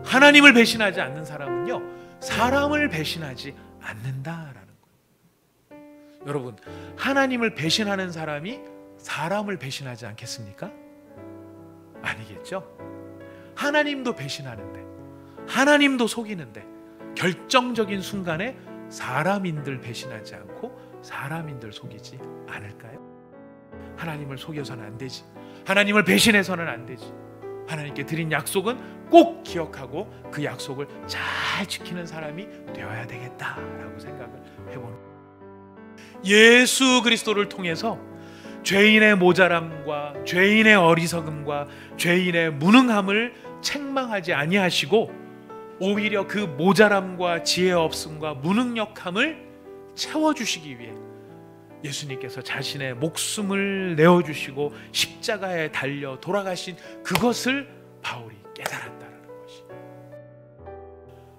하나님을 배신하지 않는 사람은요, 사람을 배신하지 않는다라는 거예요. 여러분, 하나님을 배신하는 사람이 사람을 배신하지 않겠습니까? 아니겠죠? 하나님도 배신하는데, 하나님도 속이는데, 결정적인 순간에 사람인들 배신하지 않고 사람인들 속이지 않을까요? 하나님을 속여서는 안 되지. 하나님을 배신해서는 안 되지. 하나님께 드린 약속은 꼭 기억하고 그 약속을 잘 지키는 사람이 되어야 되겠다라고 생각을 해봅니다. 예수 그리스도를 통해서 죄인의 모자람과 죄인의 어리석음과 죄인의 무능함을 책망하지 아니하시고 오히려 그 모자람과 지혜 없음과 무능력함을 채워주시기 위해 예수님께서 자신의 목숨을 내어주시고 십자가에 달려 돌아가신 그것을 바울이 깨달았다는 것이,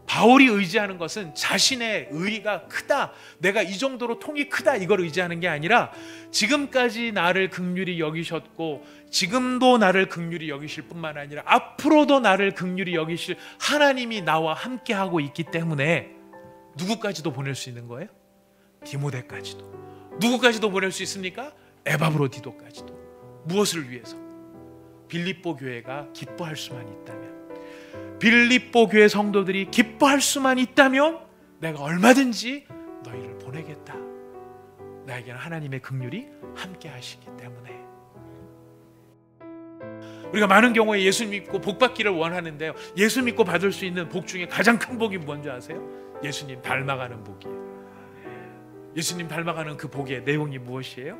바울이 의지하는 것은 자신의 의의가 크다, 내가 이 정도로 통이 크다, 이걸 의지하는 게 아니라 지금까지 나를 긍휼히 여기셨고 지금도 나를 긍휼히 여기실 뿐만 아니라 앞으로도 나를 긍휼히 여기실 하나님이 나와 함께하고 있기 때문에 누구까지도 보낼 수 있는 거예요? 디모데까지도. 누구까지도 보낼 수 있습니까? 에바브로디도까지도. 무엇을 위해서? 빌립보 교회가 기뻐할 수만 있다면, 빌립보 교회 성도들이 기뻐할 수만 있다면 내가 얼마든지 너희를 보내겠다. 나에게는 하나님의 긍휼이 함께 하시기 때문에. 우리가 많은 경우에 예수 믿고 복 받기를 원하는데요, 예수 믿고 받을 수 있는 복 중에 가장 큰 복이 뭔지 아세요? 예수님 닮아가는 복이에요. 예수님 닮아가는 그 복의 내용이 무엇이에요?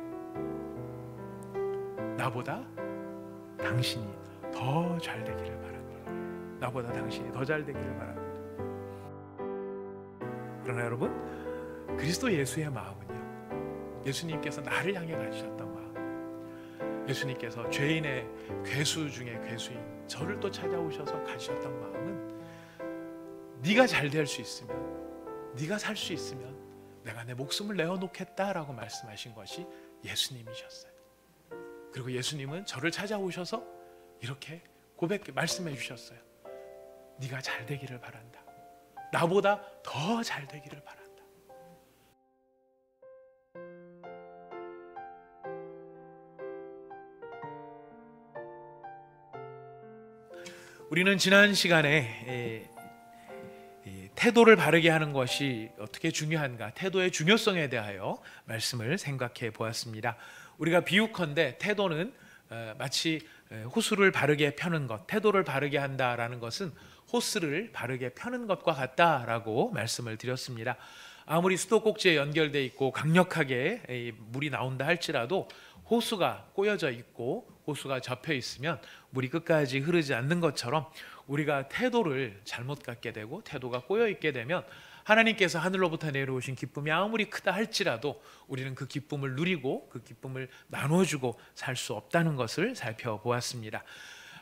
나보다 당신이 더 잘 되기를 바랍니다. 나보다 당신이 더 잘 되기를 바랍니다. 그러나 여러분, 그리스도 예수의 마음은요, 예수님께서 나를 향해 가지셨던 마음, 예수님께서 죄인의 괴수 중에 괴수인 저를 또 찾아오셔서 가지셨던 마음은 네가 잘 될 수 있으면, 네가 살 수 있으면 내가 내 목숨을 내어놓겠다라고 말씀하신 것이 예수님이셨어요. 그리고 예수님은 저를 찾아오셔서 이렇게 말씀해 주셨어요. 네가 잘 되기를 바란다. 나보다 더 잘 되기를 바란다. 우리는 지난 시간에 태도를 바르게 하는 것이 어떻게 중요한가, 태도의 중요성에 대하여 말씀을 생각해 보았습니다. 우리가 비유컨대 태도는 마치 호수를 바르게 펴는 것, 태도를 바르게 한다라는 것은 호스를 바르게 펴는 것과 같다라고 말씀을 드렸습니다. 아무리 수도꼭지에 연결되어 있고 강력하게 물이 나온다 할지라도 호수가 꼬여져 있고 호수가 접혀 있으면 물이 끝까지 흐르지 않는 것처럼 우리가 태도를 잘못 갖게 되고 태도가 꼬여 있게 되면 하나님께서 하늘로부터 내려오신 기쁨이 아무리 크다 할지라도 우리는 그 기쁨을 누리고 그 기쁨을 나눠주고 살 수 없다는 것을 살펴보았습니다.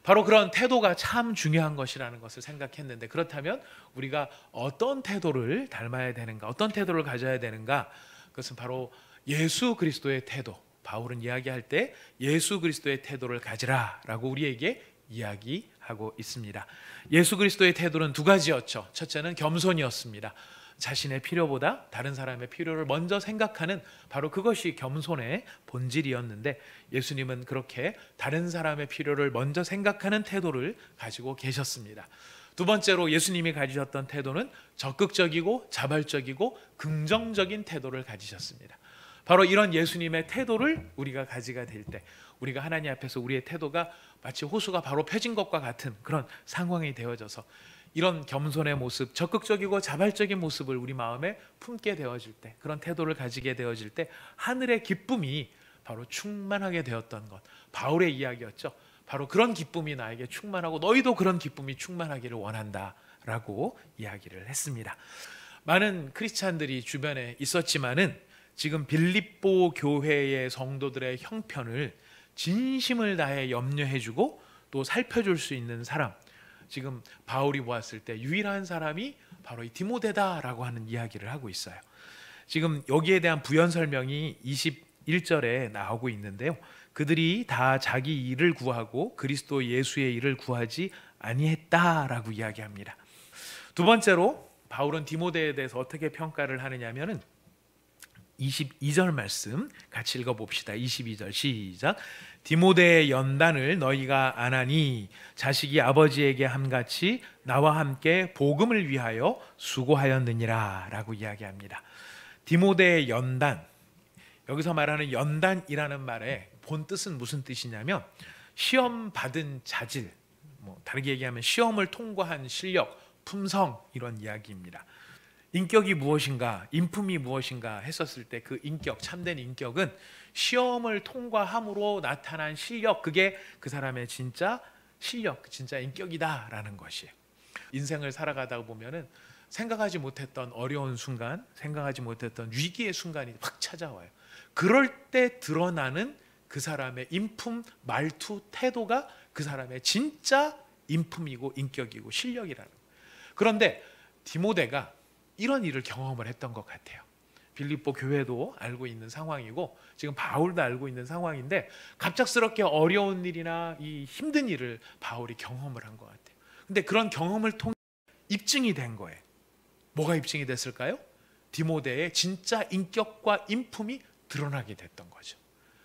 바로 그런 태도가 참 중요한 것이라는 것을 생각했는데, 그렇다면 우리가 어떤 태도를 닮아야 되는가, 어떤 태도를 가져야 되는가? 그것은 바로 예수 그리스도의 태도. 바울은 이야기할 때 예수 그리스도의 태도를 가지라라고 우리에게 이야기하고 있습니다. 예수 그리스도의 태도는 두 가지였죠. 첫째는 겸손이었습니다. 자신의 필요보다 다른 사람의 필요를 먼저 생각하는, 바로 그것이 겸손의 본질이었는데, 예수님은 그렇게 다른 사람의 필요를 먼저 생각하는 태도를 가지고 계셨습니다. 두 번째로 예수님이 가지셨던 태도는 적극적이고 자발적이고 긍정적인 태도를 가지셨습니다. 바로 이런 예수님의 태도를 우리가 가지게 될 때, 우리가 하나님 앞에서 우리의 태도가 마치 호수가 바로 펴진 것과 같은 그런 상황이 되어져서 이런 겸손의 모습, 적극적이고 자발적인 모습을 우리 마음에 품게 되어질 때, 그런 태도를 가지게 되어질 때 하늘의 기쁨이 바로 충만하게 되었던 것, 바울의 이야기였죠. 바로 그런 기쁨이 나에게 충만하고 너희도 그런 기쁨이 충만하기를 원한다 라고 이야기를 했습니다. 많은 크리스찬들이 주변에 있었지만은 지금 빌립보 교회의 성도들의 형편을 진심을 다해 염려해주고 또 살펴줄 수 있는 사람, 지금 바울이 보았을 때 유일한 사람이 바로 이 디모데다라고 하는 이야기를 하고 있어요. 지금 여기에 대한 부연 설명이 21절에 나오고 있는데요, 그들이 다 자기 일을 구하고 그리스도 예수의 일을 구하지 아니했다라고 이야기합니다. 두 번째로 바울은 디모데에 대해서 어떻게 평가를 하느냐면은 22절 말씀 같이 읽어봅시다. 22절 시작. 디모데의 연단을 너희가 안하니 자식이 아버지에게 함같이 나와 함께 복음을 위하여 수고하였느니라 라고 이야기합니다. 디모데의 연단, 여기서 말하는 연단이라는 말의 본 뜻은 무슨 뜻이냐면 시험 받은 자질, 다르게 얘기하면 시험을 통과한 실력, 품성, 이런 이야기입니다. 인격이 무엇인가, 인품이 무엇인가 했었을 때 그 인격, 참된 인격은 시험을 통과함으로 나타난 실력, 그게 그 사람의 진짜 실력, 진짜 인격이다라는 것이에요. 인생을 살아가다 보면은 생각하지 못했던 어려운 순간, 생각하지 못했던 위기의 순간이 확 찾아와요. 그럴 때 드러나는 그 사람의 인품, 말투, 태도가 그 사람의 진짜 인품이고 인격이고 실력이라는 거예요. 그런데 디모데가 이런 일을 경험을 했던 것 같아요. 빌립보 교회도 알고 있는 상황이고 지금 바울도 알고 있는 상황인데 갑작스럽게 어려운 일이나 이 힘든 일을 바울이 경험을 한 것 같아요. 근데 그런 경험을 통해 입증이 된 거예요. 뭐가 입증이 됐을까요? 디모데의 진짜 인격과 인품이 드러나게 됐던 거죠.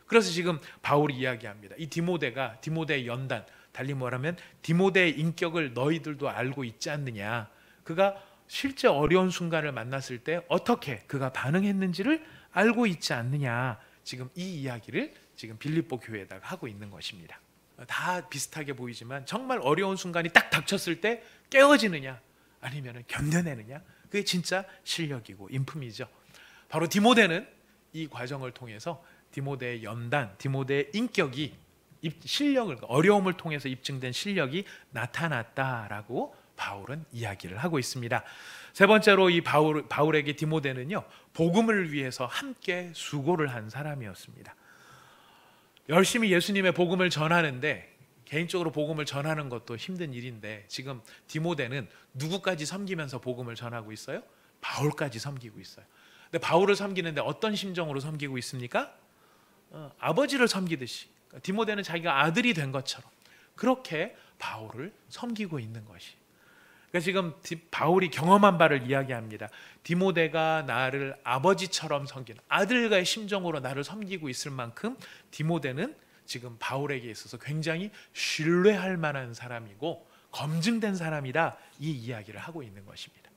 그래서 지금 바울이 이야기합니다. 이 디모데의 연단, 달리 말하면 디모데의 인격을 너희들도 알고 있지 않느냐. 그가 실제 어려운 순간을 만났을 때 어떻게 그가 반응했는지를 알고 있지 않느냐. 지금 이 이야기를 지금 빌립보 교회에다가 하고 있는 것입니다. 다 비슷하게 보이지만 정말 어려운 순간이 딱 닥쳤을 때 깨어지느냐 아니면 견뎌내느냐, 그게 진짜 실력이고 인품이죠. 바로 디모데는 이 과정을 통해서 디모데의 연단, 디모데의 인격이 실력을, 어려움을 통해서 입증된 실력이 나타났다라고 바울은 이야기를 하고 있습니다. 세 번째로 이 바울에게 디모데는요, 복음을 위해서 함께 수고를 한 사람이었습니다. 열심히 예수님의 복음을 전하는데, 개인적으로 복음을 전하는 것도 힘든 일인데 지금 디모데는 누구까지 섬기면서 복음을 전하고 있어요? 바울까지 섬기고 있어요. 근데 바울을 섬기는데 어떤 심정으로 섬기고 있습니까? 아버지를 섬기듯이, 디모데는 자기가 아들이 된 것처럼 그렇게 바울을 섬기고 있는 것이. 그러니까 지금 바울이 경험한 바를 이야기합니다. 디모데가 나를 아버지처럼 섬기는, 아들과의 심정으로 나를 섬기고 있을 만큼 디모데는 지금 바울에게 있어서 굉장히 신뢰할 만한 사람이고 검증된 사람이다, 이 이야기를 하고 있는 것입니다.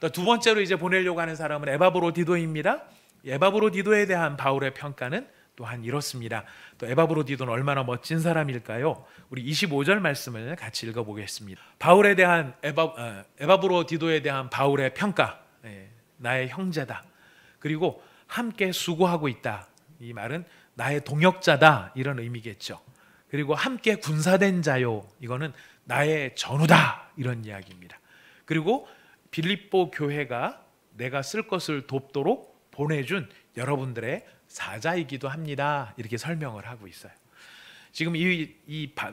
또 두 번째로 이제 보내려고 하는 사람은 에바브로디도입니다. 에바브로디도에 대한 바울의 평가는 또한 이렇습니다. 또 에바브로디도는 얼마나 멋진 사람일까요? 우리 25절 말씀을 같이 읽어보겠습니다. 바울에 대한 에바브로디도에 대한 바울의 평가, 나의 형제다, 그리고 함께 수고하고 있다, 이 말은 나의 동역자다, 이런 의미겠죠. 그리고 함께 군사된 자요, 이거는 나의 전우다, 이런 이야기입니다. 그리고 빌립보 교회가 내가 쓸 것을 돕도록 보내준 여러분들의 사자이기도 합니다, 이렇게 설명을 하고 있어요. 지금 이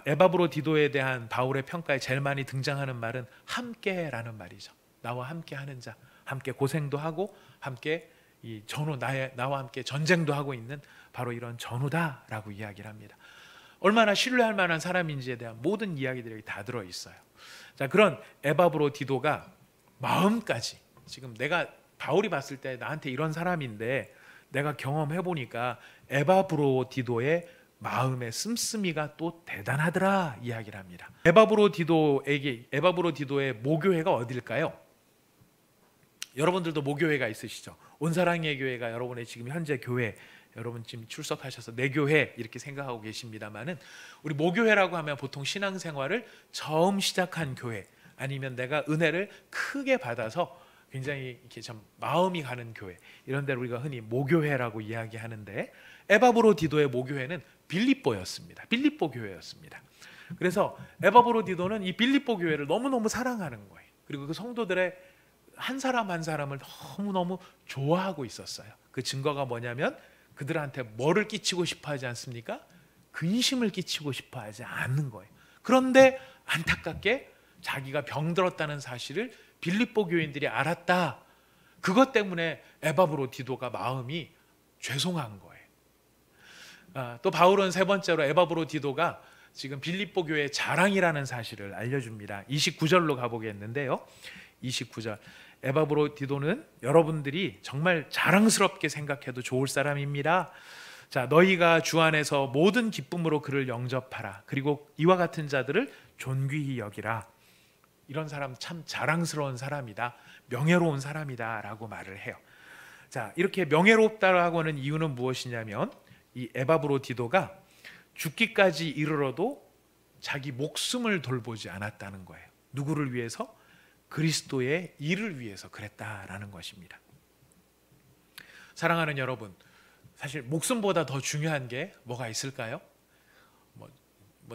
에바브로디도에 대한 바울의 평가에 제일 많이 등장하는 말은 함께라는 말이죠. 나와 함께 하는 자, 함께 고생도 하고 함께 이 전우, 나와 함께 전쟁도 하고 있는 바로 이런 전우다라고 이야기를 합니다. 얼마나 신뢰할 만한 사람인지에 대한 모든 이야기들이 다 들어있어요. 자, 그런 에바브로디도가 마음까지, 지금 내가 바울이 봤을 때 나한테 이런 사람인데 내가 경험해 보니까 에바브로디도의 마음의 씀씀이가 또 대단하더라, 이야기를 합니다. 에바브로디도의 모교회가 어딜까요? 여러분들도 모교회가 있으시죠? 온사랑의 교회가 여러분의 지금 현재 교회, 여러분 지금 출석하셔서 내 교회 이렇게 생각하고 계십니다만은, 우리 모교회라고 하면 보통 신앙생활을 처음 시작한 교회, 아니면 내가 은혜를 크게 받아서 굉장히 이렇게 참 마음이 가는 교회, 이런 데를 우리가 흔히 모교회라고 이야기하는데, 에바브로디도의 모교회는 빌립보였습니다. 빌립보 교회였습니다. 그래서 에바브로디도는 이 빌립보 교회를 너무너무 사랑하는 거예요. 그리고 그 성도들의 한 사람 한 사람을 너무너무 좋아하고 있었어요. 그 증거가 뭐냐면 그들한테 뭐를 끼치고 싶어 하지 않습니까? 근심을 끼치고 싶어 하지 않는 거예요. 그런데 안타깝게 자기가 병들었다는 사실을 빌립보 교인들이 알았다. 그것 때문에 에바브로디도가 마음이 죄송한 거예요. 또 바울은 세 번째로 에바브로디도가 지금 빌립보 교회의 자랑이라는 사실을 알려줍니다. 29절로 가보겠는데요. 29절, 에바브로디도는 여러분들이 정말 자랑스럽게 생각해도 좋을 사람입니다. 자, 너희가 주 안에서 모든 기쁨으로 그를 영접하라. 그리고 이와 같은 자들을 존귀히 여기라. 이런 사람 참 자랑스러운 사람이다, 명예로운 사람이다 라고 말을 해요. 자, 이렇게 명예롭다라고 하는 이유는 무엇이냐면 이 에바브로디도가 죽기까지 이르러도 자기 목숨을 돌보지 않았다는 거예요. 누구를 위해서? 그리스도의 일을 위해서 그랬다라는 것입니다. 사랑하는 여러분, 사실 목숨보다 더 중요한 게 뭐가 있을까요?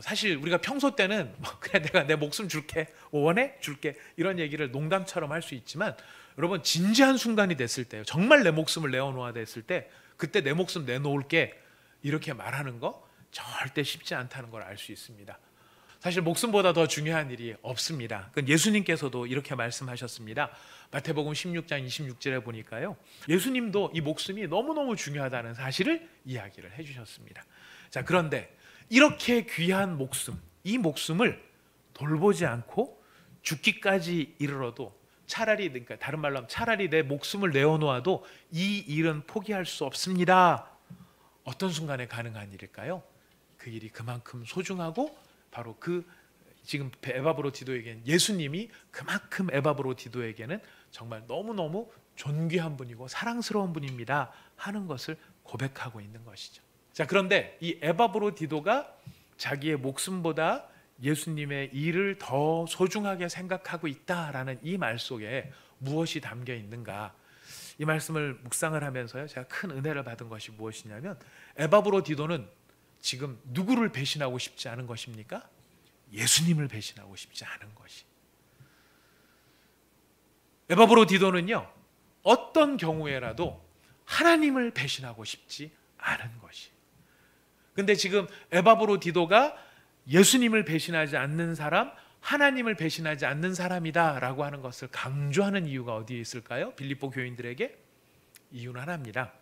사실 우리가 평소 때는 그냥 내가 내 목숨 줄게, 원해? 줄게, 이런 얘기를 농담처럼 할 수 있지만, 여러분 진지한 순간이 됐을 때, 정말 내 목숨을 내어놓아야 됐을 때, 그때 내 목숨 내놓을게 이렇게 말하는 거 절대 쉽지 않다는 걸 알 수 있습니다. 사실 목숨보다 더 중요한 일이 없습니다. 예수님께서도 이렇게 말씀하셨습니다. 마태복음 16장 26절에 보니까요, 예수님도 이 목숨이 너무너무 중요하다는 사실을 이야기를 해주셨습니다. 자, 그런데 이렇게 귀한 목숨, 이 목숨을 돌보지 않고 죽기까지 이르러도 차라리, 그러니까 다른 말로 하면 차라리 내 목숨을 내어놓아도 이 일은 포기할 수 없습니다. 어떤 순간에 가능한 일일까요? 그 일이 그만큼 소중하고 바로 그 지금 에바브로디도에게는 예수님이 그만큼 에바브로디도에게는 정말 너무너무 존귀한 분이고 사랑스러운 분입니다 하는 것을 고백하고 있는 것이죠. 자, 그런데 이 에바브로디도가 자기의 목숨보다 예수님의 일을 더 소중하게 생각하고 있다라는 이 말 속에 무엇이 담겨 있는가, 이 말씀을 묵상을 하면서요, 제가 큰 은혜를 받은 것이 무엇이냐면, 에바브로디도는 지금 누구를 배신하고 싶지 않은 것입니까? 예수님을 배신하고 싶지 않은 것이. 에바브로디도는요, 어떤 경우에라도 하나님을 배신하고 싶지 않은 것이. 근데 지금 에바브로디도가 예수님을 배신하지 않는 사람, 하나님을 배신하지 않는 사람이다라고 하는 것을 강조하는 이유가 어디에 있을까요? 빌립보 교인들에게 이유는 하나입니다.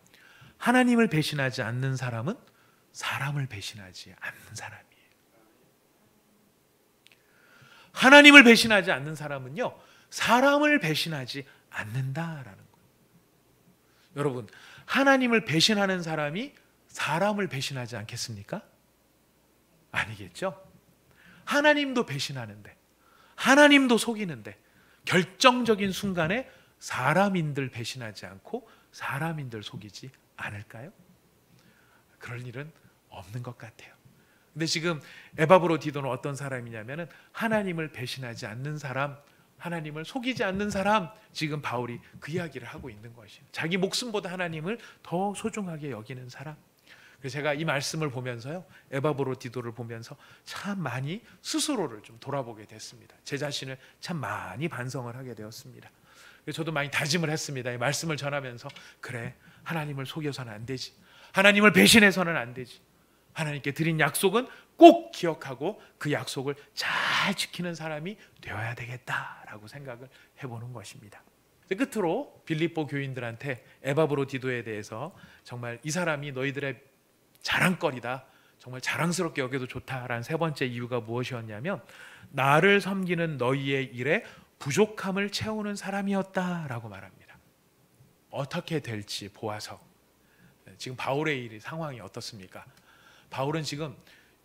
하나님을 배신하지 않는 사람은 사람을 배신하지 않는 사람이에요. 하나님을 배신하지 않는 사람은요, 사람을 배신하지 않는다라는 거예요. 여러분, 하나님을 배신하는 사람이 사람을 배신하지 않겠습니까? 아니겠죠? 하나님도 배신하는데, 하나님도 속이는데, 결정적인 순간에 사람인들 배신하지 않고 사람인들 속이지 않을까요? 그럴 일은 없는 것 같아요. 근데 지금 에바브로디도는 어떤 사람이냐면은 하나님을 배신하지 않는 사람, 하나님을 속이지 않는 사람, 지금 바울이 그 이야기를 하고 있는 것이에요. 자기 목숨보다 하나님을 더 소중하게 여기는 사람. 그래서 제가 이 말씀을 보면서요, 에바브로디도를 보면서 참 많이 스스로를 좀 돌아보게 됐습니다. 제 자신을 참 많이 반성을 하게 되었습니다. 그래서 저도 많이 다짐을 했습니다. 이 말씀을 전하면서, 그래, 하나님을 속여서는 안 되지, 하나님을 배신해서는 안 되지, 하나님께 드린 약속은 꼭 기억하고 그 약속을 잘 지키는 사람이 되어야 되겠다라고 생각을 해보는 것입니다. 끝으로 빌립보 교인들한테 에바브로디도에 대해서 정말 이 사람이 너희들의 자랑거리다, 정말 자랑스럽게 여겨도 좋다라는 세 번째 이유가 무엇이었냐면, 나를 섬기는 너희의 일에 부족함을 채우는 사람이었다라고 말합니다. 어떻게 될지 보아서. 지금 바울의 일 상황이 어떻습니까? 바울은 지금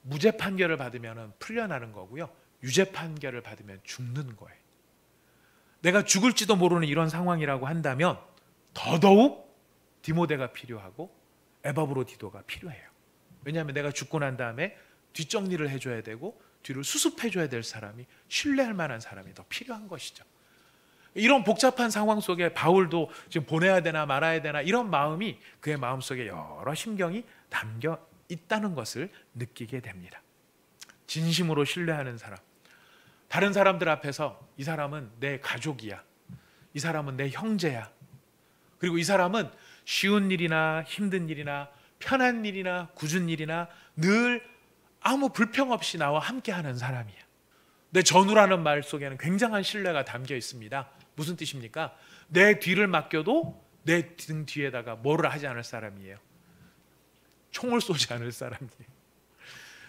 무죄 판결을 받으면 풀려나는 거고요, 유죄 판결을 받으면 죽는 거예요. 내가 죽을지도 모르는 이런 상황이라고 한다면 더더욱 디모데가 필요하고 에바브로디도가 필요해요. 왜냐하면 내가 죽고 난 다음에 뒷정리를 해줘야 되고 뒤를 수습해줘야 될 사람이, 신뢰할 만한 사람이 더 필요한 것이죠. 이런 복잡한 상황 속에 바울도 지금 보내야 되나 말아야 되나 이런 마음이 그의 마음속에 여러 심경이 담겨 있다는 것을 느끼게 됩니다. 진심으로 신뢰하는 사람, 다른 사람들 앞에서 이 사람은 내 가족이야, 이 사람은 내 형제야, 그리고 이 사람은 쉬운 일이나 힘든 일이나 편한 일이나 굳은 일이나 늘 아무 불평 없이 나와 함께하는 사람이야. 내 전우라는 말 속에는 굉장한 신뢰가 담겨 있습니다. 무슨 뜻입니까? 내 뒤를 맡겨도 내 등 뒤에다가 뭐를 하지 않을 사람이에요. 총을 쏘지 않을 사람이에요.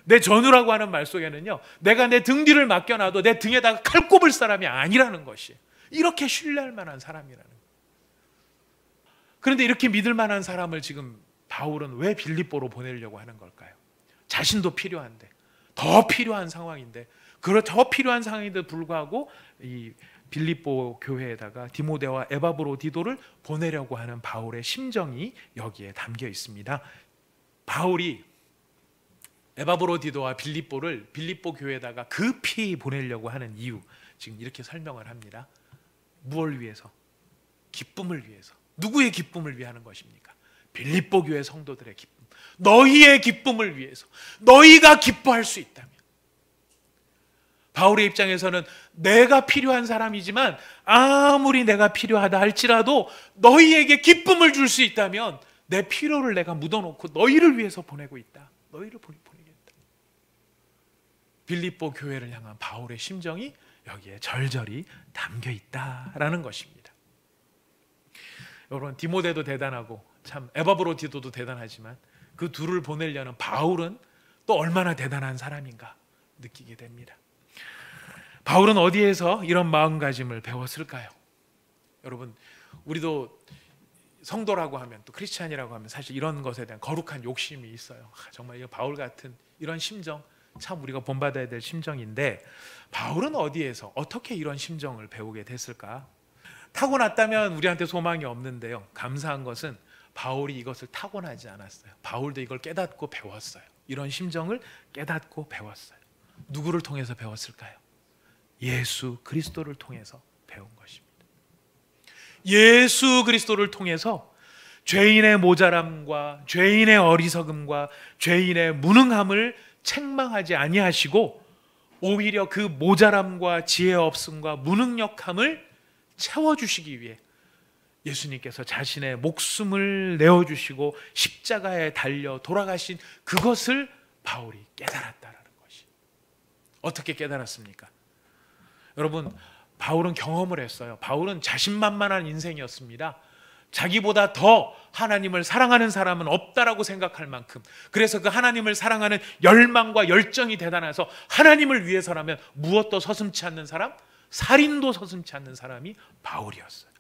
내 전우라고 하는 말 속에는요, 내가 내 등 뒤를 맡겨놔도 내 등에다가 칼 꼽을 사람이 아니라는 것이, 이렇게 신뢰할 만한 사람이라는 거예요. 그런데 이렇게 믿을 만한 사람을 지금 바울은 왜 빌립보로 보내려고 하는 걸까요? 자신도 필요한데, 더 필요한 상황인데, 더 필요한 상황인데도 불구하고 이 빌립보 교회에다가 디모데와 에바브로디도를 보내려고 하는 바울의 심정이 여기에 담겨 있습니다. 바울이 에바브로디도와 빌립보를 빌립보 교회에다가 급히 보내려고 하는 이유, 지금 이렇게 설명을 합니다. 무엇을 위해서? 기쁨을 위해서. 누구의 기쁨을 위하는 것입니까? 빌립보 교회 성도들의 기쁨, 너희의 기쁨을 위해서, 너희가 기뻐할 수 있다면. 바울의 입장에서는 내가 필요한 사람이지만 아무리 내가 필요하다 할지라도 너희에게 기쁨을 줄 수 있다면 내 필요를 내가 묻어놓고 너희를 위해서 보내고 있다. 너희를 보내겠다. 빌립보 교회를 향한 바울의 심정이 여기에 절절히 담겨 있다라는 것입니다. 여러분, 디모데도 대단하고 참 에바브로디도도 대단하지만 그 둘을 보내려는 바울은 또 얼마나 대단한 사람인가 느끼게 됩니다. 바울은 어디에서 이런 마음가짐을 배웠을까요? 여러분, 우리도 성도라고 하면, 또 크리스찬이라고 하면 사실 이런 것에 대한 거룩한 욕심이 있어요. 정말 이 바울 같은 이런 심정, 참 우리가 본받아야 될 심정인데, 바울은 어디에서 어떻게 이런 심정을 배우게 됐을까? 타고났다면 우리한테 소망이 없는데요, 감사한 것은 바울이 이것을 타고나지 않았어요. 바울도 이걸 깨닫고 배웠어요. 이런 심정을 깨닫고 배웠어요. 누구를 통해서 배웠을까요? 예수 그리스도를 통해서 배운 것입니다. 예수 그리스도를 통해서 죄인의 모자람과 죄인의 어리석음과 죄인의 무능함을 책망하지 아니하시고 오히려 그 모자람과 지혜 없음과 무능력함을 채워주시기 위해 예수님께서 자신의 목숨을 내어주시고 십자가에 달려 돌아가신 그것을 바울이 깨달았다라는 것이. 어떻게 깨달았습니까? 여러분, 바울은 경험을 했어요. 바울은 자신만만한 인생이었습니다. 자기보다 더 하나님을 사랑하는 사람은 없다라고 생각할 만큼, 그래서 그 하나님을 사랑하는 열망과 열정이 대단해서 하나님을 위해서라면 무엇도 서슴지 않는 사람, 살인도 서슴지 않는 사람이 바울이었어요.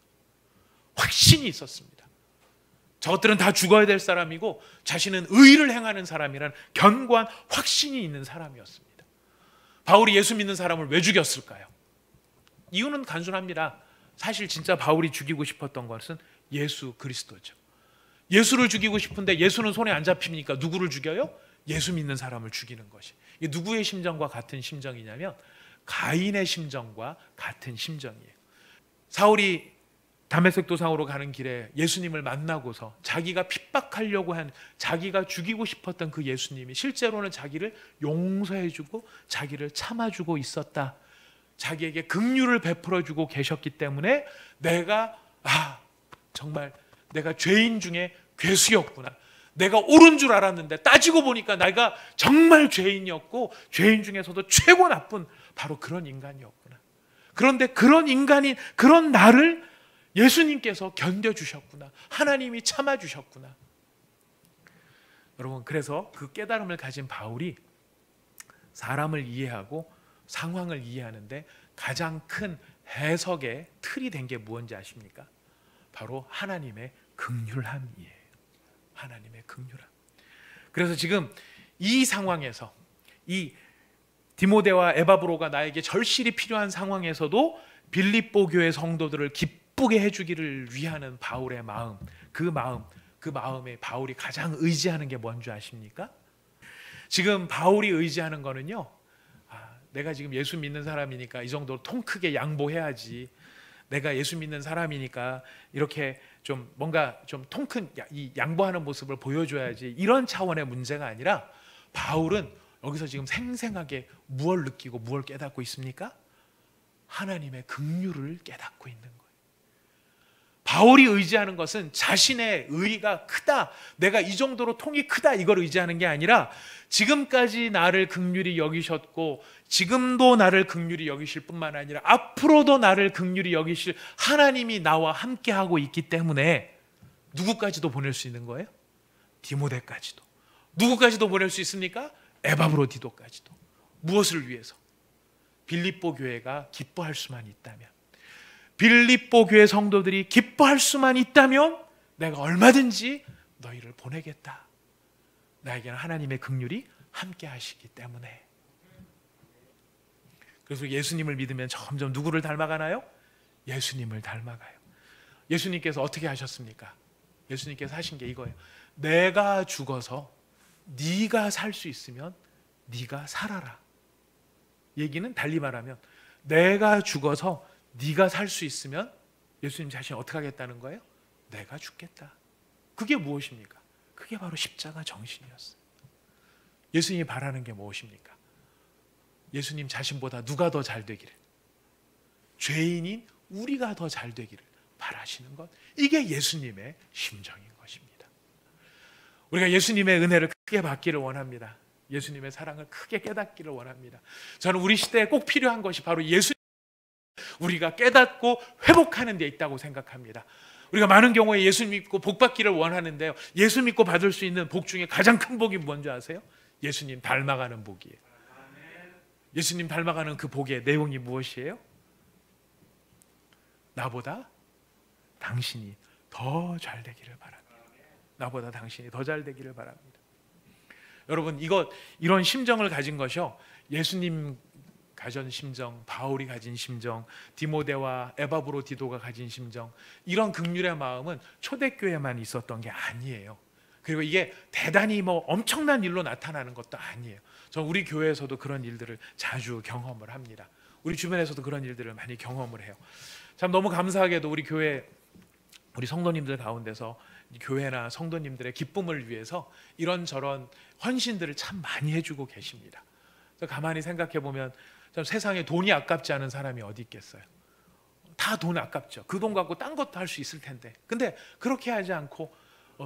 확신이 있었습니다. 저것들은 다 죽어야 될 사람이고 자신은 의를 행하는 사람이라는 견고한 확신이 있는 사람이었습니다. 바울이 예수 믿는 사람을 왜 죽였을까요? 이유는 단순합니다. 사실 진짜 바울이 죽이고 싶었던 것은 예수 그리스도죠. 예수를 죽이고 싶은데 예수는 손에 안 잡힙니까? 누구를 죽여요? 예수 믿는 사람을 죽이는 것이. 이게 누구의 심정과 같은 심정이냐면 가인의 심정과 같은 심정이에요. 사울이 다메섹 도상으로 가는 길에 예수님을 만나고서 자기가 핍박하려고 한, 자기가 죽이고 싶었던 그 예수님이 실제로는 자기를 용서해주고 자기를 참아주고 있었다. 자기에게 긍휼을 베풀어주고 계셨기 때문에 내가 정말 내가 죄인 중에 괴수였구나, 내가 옳은 줄 알았는데 따지고 보니까 내가 정말 죄인이었고 죄인 중에서도 최고 나쁜 바로 그런 인간이었구나. 그런데 그런 인간인 그런 나를 예수님께서 견뎌주셨구나, 하나님이 참아주셨구나. 여러분, 그래서 그 깨달음을 가진 바울이 사람을 이해하고 상황을 이해하는데 가장 큰 해석의 틀이 된 게 무엇인지 아십니까? 바로 하나님의 긍휼함이에요. 하나님의 긍휼함. 그래서 지금 이 상황에서, 이 디모데와 에바브로가 나에게 절실히 필요한 상황에서도 빌립보 교회 성도들을 기쁘게 해주기를 위하는 바울의 마음, 그 마음에 바울이 가장 의지하는 게 뭔지 아십니까? 지금 바울이 의지하는 거는요, 내가 지금 예수 믿는 사람이니까 이 정도로 통 크게 양보해야지, 내가 예수 믿는 사람이니까 이렇게 좀 뭔가 좀 통 큰 이 양보하는 모습을 보여줘야지, 이런 차원의 문제가 아니라 바울은 여기서 지금 생생하게 무엇을 느끼고 무엇을 깨닫고 있습니까? 하나님의 긍휼을 깨닫고 있는 거예요. 바울이 의지하는 것은 자신의 의가 크다, 내가 이 정도로 통이 크다, 이걸 의지하는 게 아니라 지금까지 나를 긍휼히 여기셨고 지금도 나를 긍휼히 여기실 뿐만 아니라 앞으로도 나를 긍휼히 여기실 하나님이 나와 함께하고 있기 때문에 누구까지도 보낼 수 있는 거예요? 디모데까지도. 누구까지도 보낼 수 있습니까? 에바브로디도까지도 무엇을 위해서? 빌립보 교회가 기뻐할 수만 있다면, 빌립보 교회 성도들이 기뻐할 수만 있다면 내가 얼마든지 너희를 보내겠다. 나에게는 하나님의 긍휼이 함께 하시기 때문에. 그래서 예수님을 믿으면 점점 누구를 닮아가나요? 예수님을 닮아가요. 예수님께서 어떻게 하셨습니까? 예수님께서 하신 게 이거예요. 내가 죽어서 네가 살 수 있으면 네가 살아라. 얘기는 달리 말하면 내가 죽어서 네가 살 수 있으면 예수님 자신이 어떻게 하겠다는 거예요? 내가 죽겠다. 그게 무엇입니까? 그게 바로 십자가 정신이었어요. 예수님이 바라는 게 무엇입니까? 예수님 자신보다 누가 더 잘 되기를, 죄인인 우리가 더 잘 되기를 바라시는 것, 이게 예수님의 심정인 것입니다. 우리가 예수님의 은혜를 크게 받기를 원합니다. 예수님의 사랑을 크게 깨닫기를 원합니다. 저는 우리 시대에 꼭 필요한 것이 바로 예수님, 우리가 깨닫고 회복하는 데 있다고 생각합니다. 우리가 많은 경우에 예수 믿고 복 받기를 원하는데요, 예수 믿고 받을 수 있는 복 중에 가장 큰 복이 뭔지 아세요? 예수님 닮아가는 복이에요. 예수님 닮아가는 그 복의 내용이 무엇이에요? 나보다 당신이 더 잘 되기를 바랍니다. 나보다 당신이 더 잘 되기를 바랍니다. 여러분, 이런 심정을 가진 것이요, 예수님 가진 심정, 바울이 가진 심정, 디모데와 에바브로디도가 가진 심정, 이런 긍휼의 마음은 초대교회만 있었던 게 아니에요. 그리고 이게 대단히 엄청난 일로 나타나는 것도 아니에요. 저는 우리 교회에서도 그런 일들을 자주 경험을 합니다. 우리 주변에서도 그런 일들을 많이 경험을 해요. 참 너무 감사하게도 우리 교회, 우리 성도님들 가운데서 교회나 성도님들의 기쁨을 위해서 이런저런 헌신들을 참 많이 해주고 계십니다. 그래서 가만히 생각해 보면 참 세상에 돈이 아깝지 않은 사람이 어디 있겠어요? 다 돈 아깝죠. 그 돈 갖고 딴 것도 할 수 있을 텐데, 근데 그렇게 하지 않고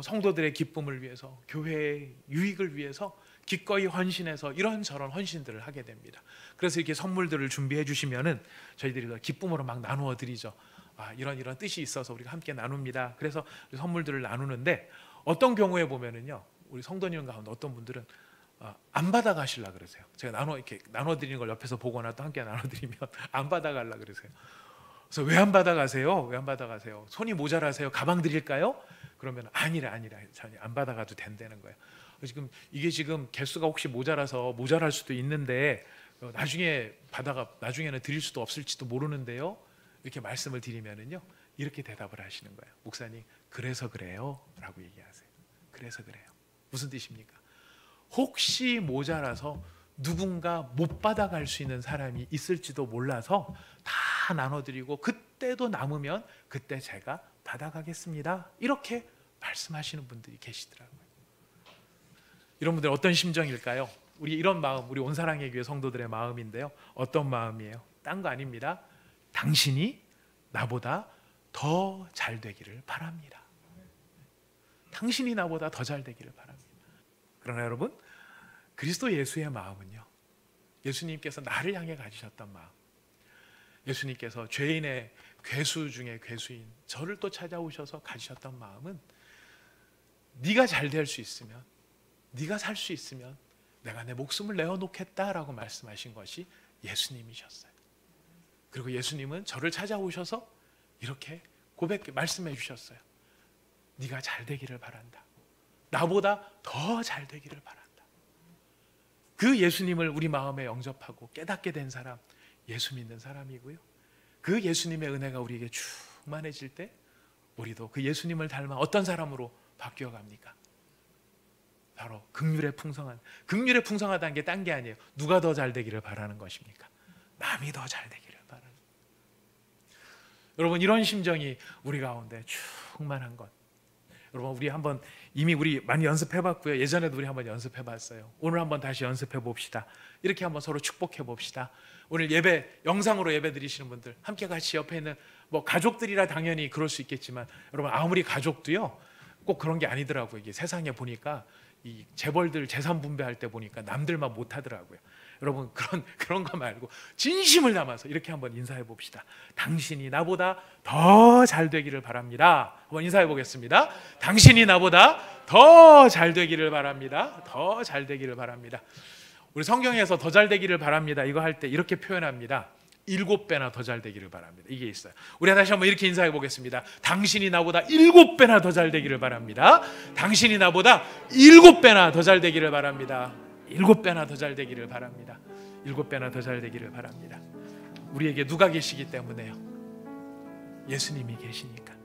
성도들의 기쁨을 위해서, 교회의 유익을 위해서 기꺼이 헌신해서 이런저런 헌신들을 하게 됩니다. 그래서 이렇게 선물들을 준비해 주시면은 저희들이 기쁨으로 막 나누어 드리죠. 이런 뜻이 있어서 우리가 함께 나눕니다. 그래서 선물들을 나누는데, 어떤 경우에 보면은요, 우리 성도님 가운데 어떤 분들은 안 받아 가시려 그러세요. 제가 이렇게 나눠 드리는 걸 옆에서 보거나 또 함께 나눠 드리면 안 받아 가려 그러세요. 그래서 왜 안 받아 가세요? 왜 안 받아 가세요? 손이 모자라세요? 가방 드릴까요? 그러면 아니라 전혀 안 받아 가도 된다는 거예요. 이게 지금 개수가 혹시 모자랄 수도 있는데 나중에는 드릴 수도 없을지도 모르는데요, 이렇게 말씀을 드리면은요, 이렇게 대답을 하시는 거예요. 목사님, 그래서 그래요 라고 얘기하세요. 그래서 그래요. 무슨 뜻입니까? 혹시 모자라서 누군가 못 받아갈 수 있는 사람이 있을지도 몰라서 다 나눠드리고, 그때도 남으면 그때 제가 받아가겠습니다, 이렇게 말씀하시는 분들이 계시더라고요. 이런 분들 어떤 심정일까요? 우리 이런 마음, 우리 온사랑의 교회 성도들의 마음인데요, 어떤 마음이에요? 딴 거 아닙니다. 당신이 나보다 더 잘 되기를 바랍니다. 당신이 나보다 더 잘 되기를 바랍니다. 그러나 여러분, 그리스도 예수의 마음은요, 예수님께서 나를 향해 가지셨던 마음, 예수님께서 죄인의 괴수 중에 괴수인 저를 또 찾아오셔서 가지셨던 마음은, 네가 잘 될 수 있으면, 네가 살 수 있으면 내가 내 목숨을 내어놓겠다라고 말씀하신 것이 예수님이셨어요. 그리고 예수님은 저를 찾아오셔서 이렇게 말씀해 주셨어요. 네가 잘 되기를 바란다. 나보다 더 잘 되기를 바란다. 그 예수님을 우리 마음에 영접하고 깨닫게 된 사람, 예수 믿는 사람이고요, 그 예수님의 은혜가 우리에게 충만해질 때 우리도 그 예수님을 닮아 어떤 사람으로 바뀌어 갑니까? 바로 긍휼에 풍성하다는 게 딴 게 아니에요. 누가 더 잘 되기를 바라는 것입니까? 남이 더 잘 되기를 바라는. 여러분, 이런 심정이 우리 가운데 충만한 것, 여러분, 우리 많이 연습해봤고요, 예전에도 우리 한번 연습해봤어요. 오늘 한번 다시 연습해봅시다. 이렇게 한번 서로 축복해봅시다. 오늘 영상으로 예배 드리시는 분들, 함께 같이 옆에 있는 가족들이라 당연히 그럴 수 있겠지만, 여러분, 아무리 가족도요, 꼭 그런 게 아니더라고요. 이게 세상에 보니까 이 재벌들 재산 분배할 때 보니까 남들만 못하더라고요. 여러분, 그런 거 말고 진심을 담아서 이렇게 한번 인사해 봅시다. 당신이 나보다 더 잘 되기를 바랍니다. 한번 인사해 보겠습니다. 당신이 나보다 더 잘 되기를 바랍니다. 더 잘 되기를 바랍니다. 우리 성경에서 더 잘 되기를 바랍니다 이거 할 때 이렇게 표현합니다. 7배나 더 잘 되기를 바랍니다. 이게 있어요. 우리 다시 한번 이렇게 인사해 보겠습니다. 당신이 나보다 7배나 더 잘 되기를 바랍니다. 당신이 나보다 7배나 더 잘 되기를 바랍니다. 7배나 더 잘 되기를 바랍니다. 7배나 더 잘 되기를 바랍니다. 우리에게 누가 계시기 때문에요? 예수님이 계시니까.